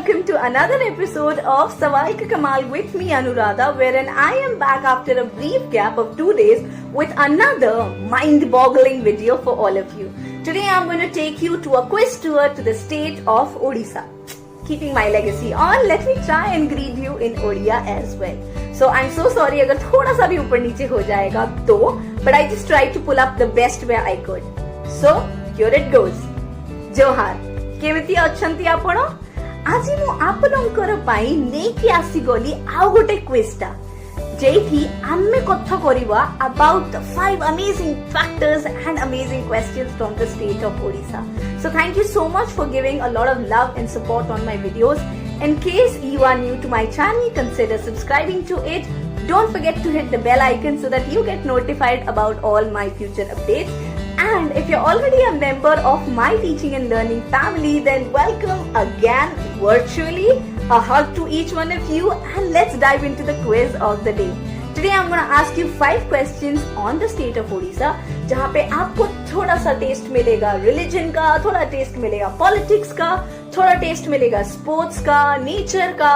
welcome to another episode of Sawal Ka Kamal with me Anuradha, wherein I am back after a brief gap of 2 days with another mind-boggling video for all of you. Today I'm going to take you to a quiz tour to the state of Odisha. Keeping my legacy on, let me try and greet you in Odia as well. So I'm so sorry अगर थोड़ा सा भी ऊपर नीचे हो जाएगा तो, but I just tried to pull up the best way I could. So here it goes. जोहार केमिति अछंती आपण आजि मु आपनकर पाई नेकी आसी गली आउ गोटे क्विजटा जेथि आमे कथा करिवा about the 5 amazing factors and amazing questions from the state of Odisha. So thank you so much for giving a lot of love and support on my videos. In case you are new to my channel, consider subscribing to it. Don't forget to hit the bell icon so that you get notified about all my future updates. And if you're already a member of my teaching and learning family, then welcome again virtually. A hug to each one of you, and let's dive into the quiz of the day. Today I'm going to ask you 5 questions on the state of Odisha, जहाँ पे आपको थोड़ा सा test मिलेगा religion का, थोड़ा test मिलेगा politics का, थोड़ा टेस्ट मिलेगा sports का, nature का,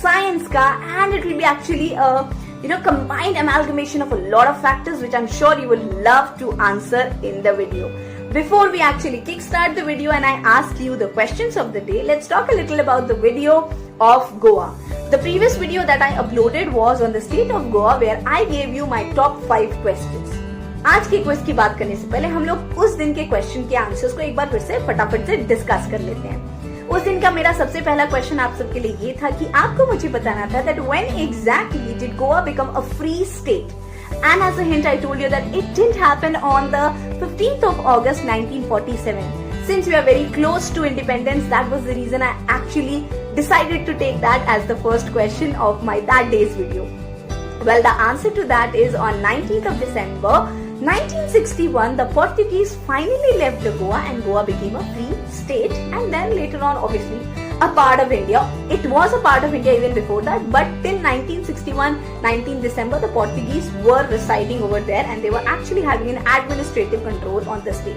science का, and it will be actually a combined amalgamation of a lot of factors which I'm sure you will love to answer in the video. Before we actually kickstart the video and I ask you the questions of the day, let's talk a little about the video of Goa. The previous video that I uploaded was on the state of Goa where I gave you my top 5 questions. आज के quiz की बात करने से पहले हम लोग उस दिन के क्वेश्चन के आंसर्स को एक बार फिर से फटाफट से डिस्कस कर लेते हैं. उस दिन का मेरा सबसे पहला क्वेश्चन आप सबके लिए ये था कि आपको मुझे बताना था that when exactly did Goa become a free state? And as a hint, I told you that it didn't happen on the 15th of August 1947. Since we are very close to independence, that was the reason I actually decided to take that as the first question of my that day's video. Well, the answer to that is on 19th of December 1961, the Portuguese finally left the Goa and Goa became a free state, and then later on obviously a part of India. It was a part of India even before that, but till 1961, 19th December, the Portuguese were residing over there and they were actually having an administrative control on the state.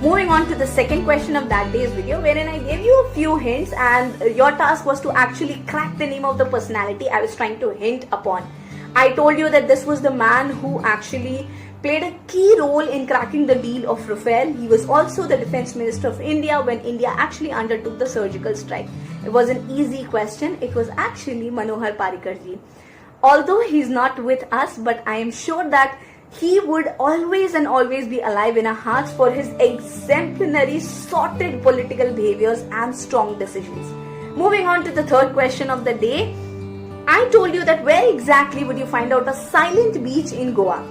Moving on to the second question of that day's video, wherein I gave you a few hints and your task was to actually crack the name of the personality I was trying to hint upon. I told you that this was the man who actually played a key role in cracking the deal of Rafale. He was also the defense minister of India when India actually undertook the surgical strike. It was an easy question. It was actually Manohar Parrikar ji. Although he's not with us, but I am sure that he would always and always be alive in our hearts for his exemplary, sorted political behaviors and strong decisions. Moving on to the third question of the day, I told you that where exactly would you find out a silent beach in Goa?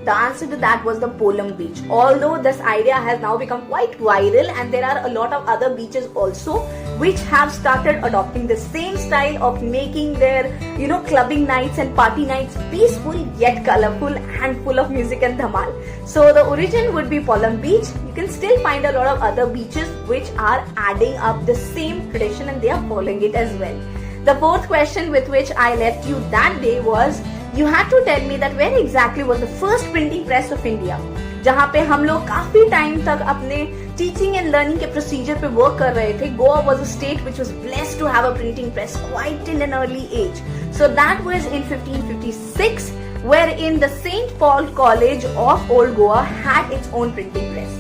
The answer to that was the Polam beach. Although this idea has now become quite viral and there are a lot of other beaches also which have started adopting the same style of making their clubbing nights and party nights peaceful yet colorful and full of music and dhamal. So the origin would be Polam beach. You can still find a lot of other beaches which are adding up the same tradition and they are following it as well. The fourth question with which I left you that day was, you had to tell me that where exactly was the first printing press of India, जहाँ पे हम लोग काफी time तक अपने teaching and learning के procedure पे work कर रहे थे. Goa was a state which was blessed to have a printing press quite in an early age. So that was in 1556, wherein the St. Paul College of Old Goa had its own printing press.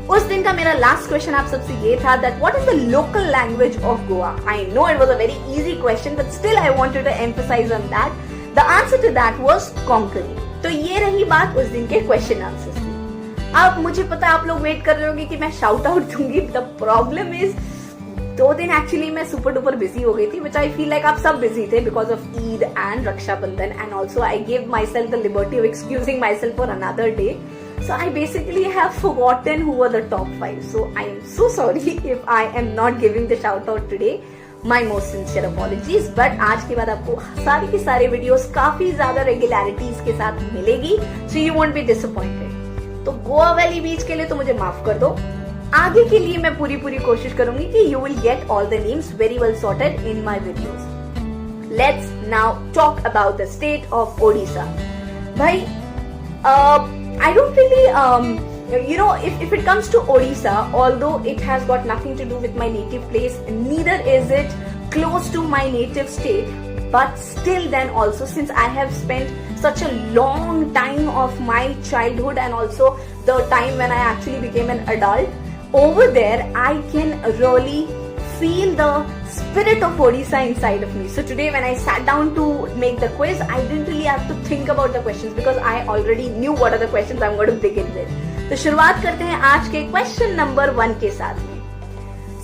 उस दिन का मेरा last question आप सबसे ये था that what is the local language of Goa? I know it was a very easy question, but still I wanted to emphasize on that. The answer to that was Konkani. तो ये रही बात उस दिन के क्वेश्चन आंसर्स की. अब मुझे पता है आप लोग वेट कर रहे होंगे कि मैं शाउट आउट दूंगी. द प्रॉब्लम इज 2 दिन एक्चुअली मैं सुपर डुपर बिजी हो गई थी, विच आई फील लाइक आप सब बिजी थे because of Eid and Rakshabandhan, and also I give my self the liberty of excusing my self for another day. So I basically have forgotten who were the top 5. So I am so sorry if I am not giving the shout out today. My most sincere apologies. But आज के बाद आपको सारी की सारे videos काफी ज्यादा regularities के साथ मिलेगी. So you won't be disappointed. तो गोवा वैली बीच के लिए तो मुझे माफ कर दो. आगे के लिए मैं पूरी कोशिश करूंगी कि you will get all the names very well sorted in my videos. Let's now talk about the state of Odisha. भाई I don't really if it comes to Odisha, although it has got nothing to do with my native place, neither is it close to my native state, but still then also, since I have spent such a long time of my childhood and also the time when I actually became an adult, over there I can really feel the spirit of Odisha inside of me. So today when I sat down to make the quiz, I didn't really have to think about the questions because I already knew what are the questions I'm going to begin with. तो शुरुआत करते हैं आज के question number 1 के साथ में.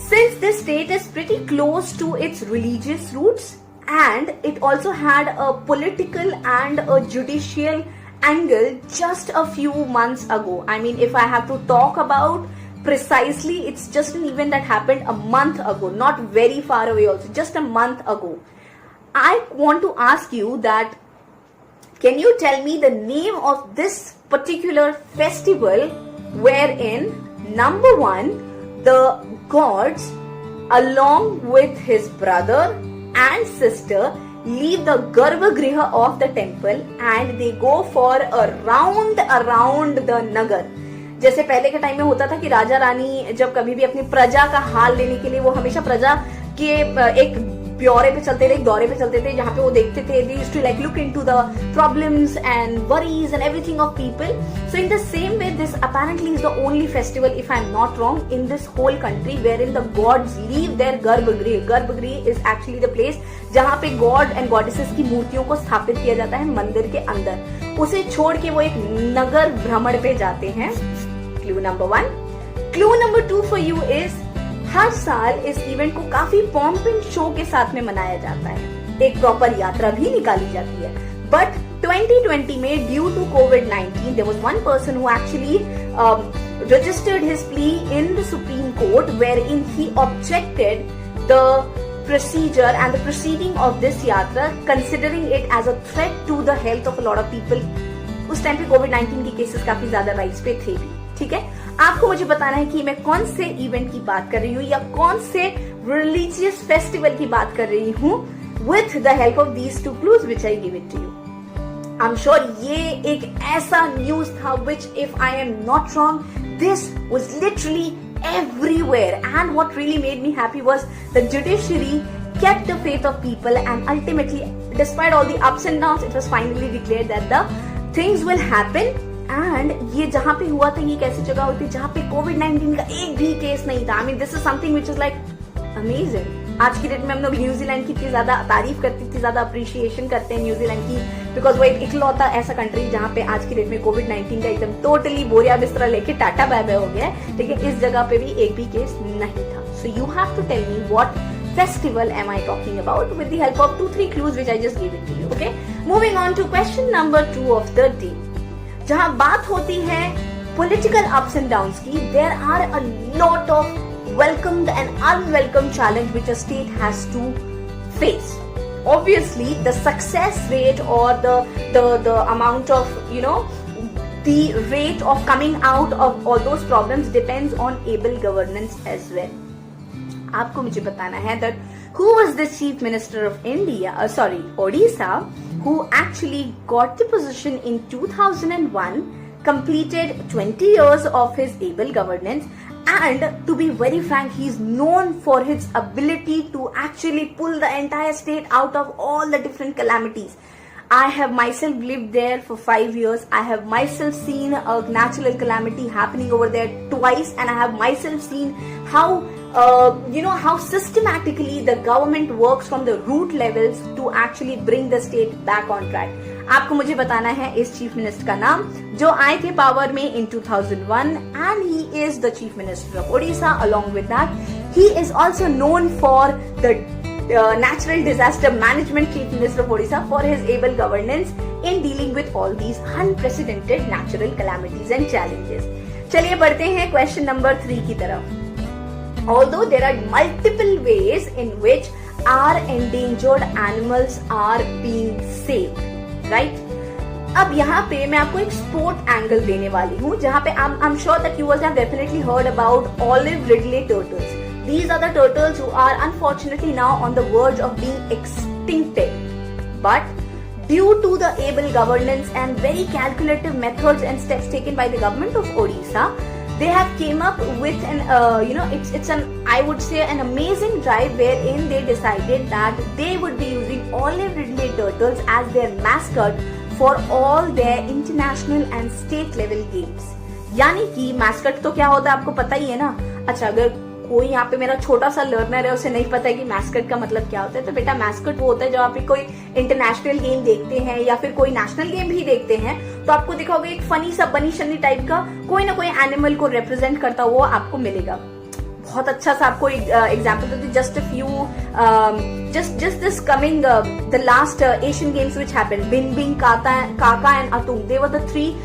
Since this state is pretty close to its religious roots and it also had a political and a judicial angle just a few months ago. I mean, if I have to talk about precisely, it's just an event that happened a month ago, not very far away also, just a month ago. I want to ask you that, can you tell me the name of this particular festival wherein, number 1, the gods along with his brother and sister leave the Garbhagriha of the temple and they go for a round around the nagar. जैसे पहले के time में होता था कि राजा रानी जब कभी भी अपनी प्रजा का हाल लेने के लिए वो हमेशा प्रजा के एक ब्यौरे पे चलते थे, एक दौरे पे चलते थे, जहाँ पे वो देखते थे, they used to like look into the problems and worries and everything of people. So in the same way, this apparently is the only festival, if I'm not wrong, in this whole country wherein the gods leave their Garbhagriha. Garbhagriha is actually the place जहाँ पे god and goddesses की मूर्तियों को स्थापित किया जाता है मंदिर के अंदर. उसे छोड़ के वो एक नगर भ्रमण पे जाते हैं. Clue number 1. Clue number 2 for you is, हर साल इस इवेंट को काफी पॉम्प एंड शो के साथ में मनाया जाता है. एक प्रॉपर यात्रा भी निकाली जाती है. बट 2020 में due to COVID-19 there was one person who actually registered his plea in the Supreme Court wherein he objected the procedure and the proceeding of this yatra, considering it as a threat to the health of a lot of people. उस time पे COVID-19 के cases काफी ज्यादा rise पे थे भी. ठीक है, आपको मुझे बताना है कि मैं कौन से इवेंट की बात कर रही हूँ या कौन से रिलीजियस फेस्टिवल की बात कर रही हूँ with the help of these 2 clues which I give it to you. I am sure ये एक ऐसा न्यूज था which, if I am not wrong, this was literally everywhere, and what really made me happy was the judiciary kept the faith of people, and ultimately, despite all the ups and downs, it was finally declared that the things will happen. And ये जहाँ पे हुआ था, ये कैसी जगह होती है जहाँ पे COVID-19 का एक भी केस नहीं था. I mean, this is something which is like amazing. आज की डेट में हम लोग न्यूजीलैंड की इतनी ज्यादा तारीफ करते, इतनी ज्यादा अप्रिशिएशन करते हैं न्यूजीलैंड की, बिकॉज वो एक इकलौता ऐसा कंट्री जहाँ पे आज की डेट में COVID-19 का एकदम टोटली बोरिया बिस्तरा लेके टाटा बाय बाय हो गया है. लेकिन इस जगह पे भी एक भी केस नहीं था. So you have to tell me what festival am I talking about with the help of 2-3 clues which I just gave it to you. Okay, moving on to question number 2 of the day. जहाँ बात होती है political ups and downs की, there are a lot of welcomed and unwelcome challenge which a state has to face. Obviously, the success rate or the amount of, you know, the rate of coming out of all those problems depends on able governance as well. आपको मुझे बताना है that who was the chief minister of India, Odisha, who actually got the position in 2001, completed 20 years of his able governance, and to be very frank, he's known for his ability to actually pull the entire state out of all the different calamities. I have myself lived there for 5 years. I have myself seen a natural calamity happening over there twice, and I have myself seen how how systematically the government works from the root levels to actually bring the state back on track. आपको मुझे बताना है इस chief minister का नाम जो आए थे पावर में in 2001, and he is the chief minister of Odisha. Along with that, he is also known for the natural disaster management chief minister of Odisha for his able governance in dealing with all these unprecedented natural calamities and challenges. चलिए बढ़ते हैं question number 3 की तरफ. Although there are multiple ways in which our endangered animals are being saved, right? अब यहाँ पे मैं आपको एक स्पोर्ट एंगल देने वाली हूँ जहाँ पे I'm sure that you have definitely heard about olive ridley turtles. These are the turtles who are unfortunately now on the verge of being extincted. But Due to the able governance and very calculative methods and steps taken by the government of Odisha, they have came up with an it's an, I would say, an amazing drive wherein they decided that they would be using olive ridley turtles as their mascot for all their international and state level games. यानी कि mascot तो क्या होता है आपको पता ही है ना. अच्छा, अगर कोई यहाँ पे मेरा छोटा सा लर्नर है उसे नहीं पता है कि मैस्कट का मतलब क्या होता है, तो बेटा मैस्कट वो होता है जब आप कोई इंटरनेशनल गेम देखते हैं या फिर कोई नेशनल गेम भी देखते हैं तो आपको देखा होगा एक फनी सा बनी शनी टाइप का कोई ना कोई एनिमल को रिप्रेजेंट करता हुआ आपको मिलेगा. बहुत अच्छा सा आपको एग्जाम्पल देती हूँ. Just a few just this coming the last Asian Games which happened, Binbing, Kaka and Atung, they were the three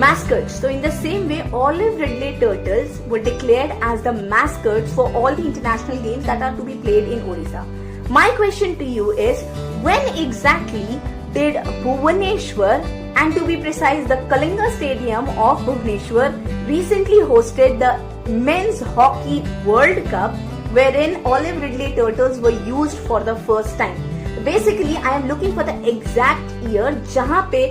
mascots. So in the same way, olive ridley turtles were declared as the mascots for all the international games that are to be played in Odisha. My question to you is, when exactly did Bhubaneswar, and to be precise the Kalinga Stadium of Bhubaneswar, recently hosted the Men's Hockey World Cup, wherein olive ridley turtles were used for the first time. Basically, I am looking for the exact year जहाँ पे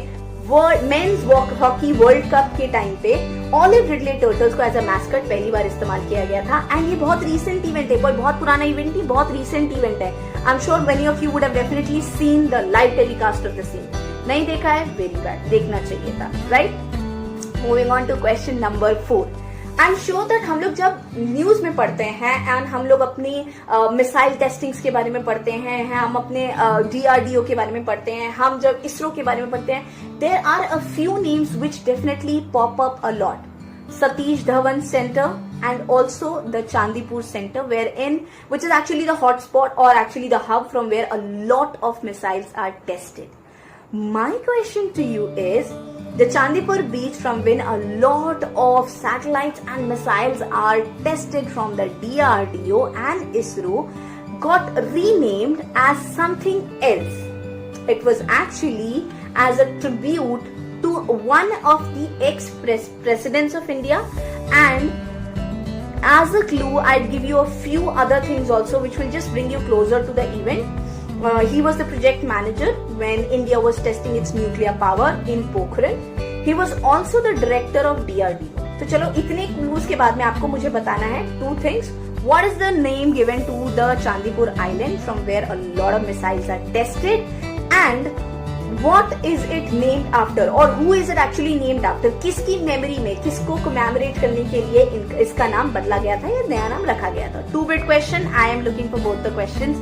men's hockey world cup के time पे olive Ridley turtles को as a mascot पहली बार इस्तेमाल किया गया था. एंड ये बहुत रीसेंट इवेंट है, कोई बहुत पुराना इवेंट नहीं, बहुत रीसेंट इवेंट है. I am sure many of you would have definitely seen the live telecast of the same. नहीं देखा है, वेरी बैड, देखना चाहिए था, right. Moving on to question number 4. I am sure that हम लोग जब न्यूज में पढ़ते हैं एंड हम लोग अपनी मिसाइल टेस्टिंग्स के बारे में पढ़ते हैं, हम अपने DRDO के बारे में पढ़ते हैं, हम जब इसरो के बारे में पढ़ते हैं, there are a few names which definitely pop up a lot. Satish Dhawan Center and also the Chandipur Center, which is actually the hotspot or actually the hub from where a lot of missiles are tested. My question to you is, the Chandipur beach from when a lot of satellites and missiles are tested from the DRDO and ISRO got renamed as something else. It was actually as a tribute to one of the ex-presidents of India, and as a clue I'd give you a few other things also which will just bring you closer to the event. He was the project manager when India was testing its nuclear power in Pokhran. He was also the director of DRDO. तो चलो इतने clues के बाद में आपको मुझे बताना है two things. What is the name given to the Chandipur Island from where a lot of missiles are tested, and what is it named after, or who is it actually named after? किसकी memory में, किसको commemorate करने के लिए इसका नाम बदला गया था या नया नाम रखा गया था? 2-bit question. I am looking for both the questions.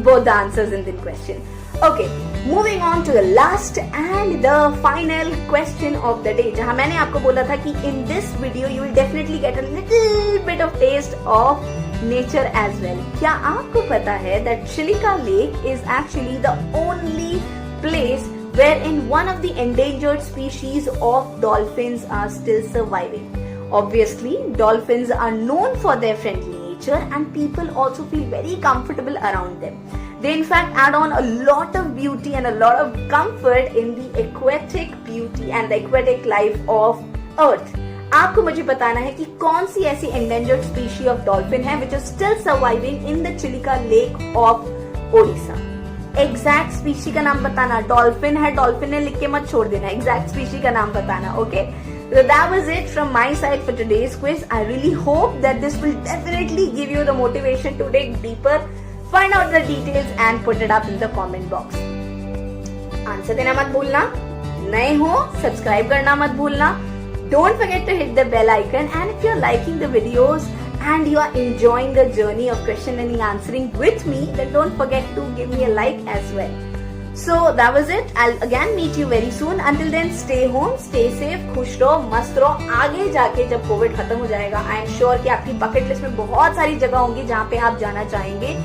Both the answers in the question. Okay, moving on to the last and the final question of the day. जहाँ मैंने आपको बोला था कि in this video you will definitely get a little bit of taste of nature as well. क्या आपको पता है that Chilika Lake is actually the only place wherein one of the endangered species of dolphins are still surviving? Obviously, dolphins are known for their friendly nature and people also feel very comfortable around them. They in fact add on a lot of beauty and a lot of comfort in the aquatic beauty and the aquatic life of Earth. आपको मुझे बताना है कि कौन सी ऐसी endangered species of dolphin है which is still surviving in the Chilika Lake of Odisha. Exact species का नाम बताना. डॉल्फिन है, डॉल्फिन है लिख के मत छोड़ देना. Exact species का नाम बताना. Okay. So that was it from my side for today's quiz. I really hope that this will definitely give you the motivation to dig deeper, find out the details and put it up in the comment box. Answer देना मत भूलना. नए हो subscribe करना मत भूलना. Don't forget to hit the bell icon, and if you're liking the videos and you are enjoying the journey of question and answering with me, then don't forget to give me a like as well. So that was it. I'll again meet you very soon. Until then, stay home, stay safe, खुश रहो, मस्त रहो. आगे जाके जब Covid खत्म हो जाएगा, I am sure कि आपकी बकेट लिस्ट में बहुत सारी जगह होंगी जहाँ पे आप जाना चाहेंगे.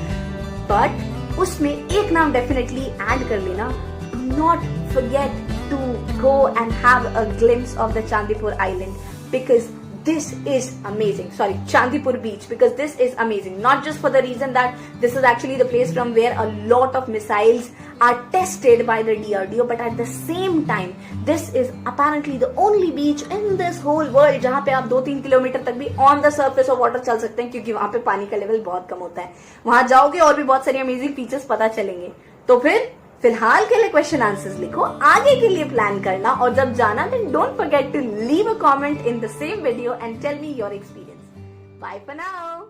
But उसमें एक नाम डेफिनेटली ऐड कर लेना. Do not forget to go and have a glimpse of the Chandipur Island, because this is amazing. Sorry, Chandipur Beach, because this is amazing. Not just for the reason that this is actually the place from where a lot of missiles are tested by the DRDO, but at the same time, this is apparently the only beach in this whole world जहाँ पे आप 2-3 kilometre तक भी on the surface of water चल सकते हैं, क्योंकि वहाँ पे पानी का लेवल बहुत कम होता है. वहाँ जाओगे और भी बहुत सारी अमेजिंग फीचर्स पता चलेंगे. तो फिर फिलहाल के लिए क्वेश्चन आंसर्स लिखो, आगे के लिए प्लान करना, और जब जाना then don't forget to leave a comment in the same video and tell me your experience. Bye for now.